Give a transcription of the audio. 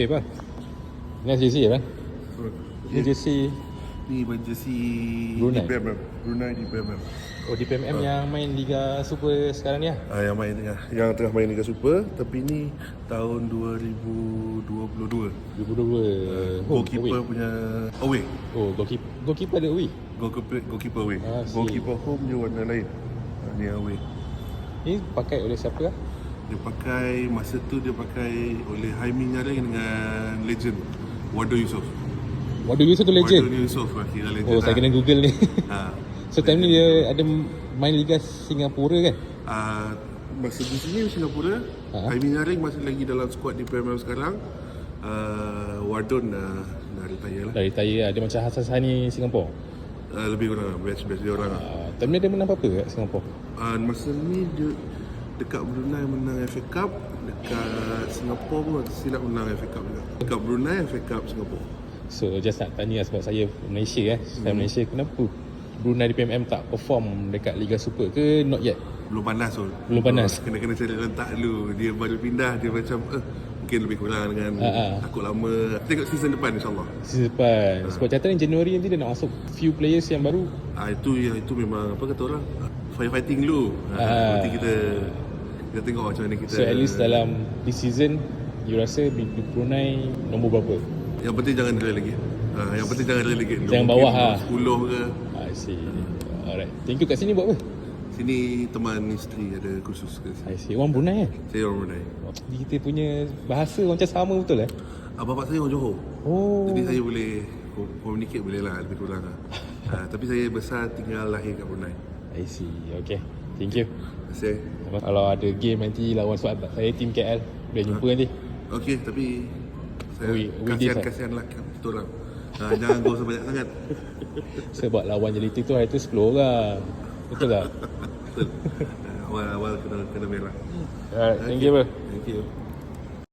bang. Ni jersey bang. Ni jersey Ni baju jersey Brunei. DPMM. Brunei DPMM. Oh di PMM yang main Liga Super sekarang ni lah. Yang main yang tengah main Liga Super, tapi ni tahun 2022. 2022. Goalkeeper punya away. Oh, goalkeeper ada away. Goalkeeper away. Ah, see. Goalkeeper home dia warna lain. Ni away. Ni pakai oleh siapa lah? Dia pakai masa tu dia pakai oleh Haimi Nyaring dengan legend Wado Yusof. Wado Yusof tu legend. Wado Yusof kira legend. Oh, saya kena Google ni. Ha. So time ni dia ada main Liga Singapura kan? Masa di sini Singapura, Haimi Nyaring masih lagi dalam skuad di PMM sekarang. Wadon dah retire lah. Dah retire lah. Dia macam Hassan Sani Singapura. Lebih kurang batch dia orang lah. Time ni dia menang apa-apa kat Singapura? Masa ni dia dekat Brunei menang FA Cup, dekat Singapura pun silap menang FA Cup juga. Dekat Brunei FA Cup Singapura. So just nak tanya sebab saya Malaysia saya Malaysia, kenapa Brunei DPMM tak perform dekat Liga Super ke not yet? Belum panas pun. Belum panas. Kena cari letak dulu. Dia baru pindah, dia macam mungkin lebih kurang dengan takut lama. Tengok season depan insyaAllah. Season depan. Sebab catatan Januari nanti dia nak masuk few players yang baru. Itu memang apa kata orang, firefighting dulu. Nanti kita tengok macam mana kita. So at least dalam this season you rasa Brunei nombor berapa? Yang penting jangan relegate. Yang penting jangan relegate dulu. Jangan bawah 10 ke. I see. Alright. Thank you. Kat sini buat apa? Sini teman isteri ada kursus ke sini. I see. Orang Brunei Saya orang Brunei. Kita punya bahasa macam sama betul Bapak saya orang Johor. Oh. Jadi saya boleh communicate boleh lah lebih kurang lah. Tapi saya besar tinggal lahir kat Brunei. I see. Okay. Thank you. Terima kasih. Kalau ada game nanti lawan sebab saya tim KL boleh jumpa nanti. Okey, tapi saya kasihan lah kita orang. Jangan gol sebanyak sangat. Sebab lawan jeliti tu hari tu 10 orang. Betul tak? Betul. Awal-awal kena merah. Alright, thank you bro. Thank you.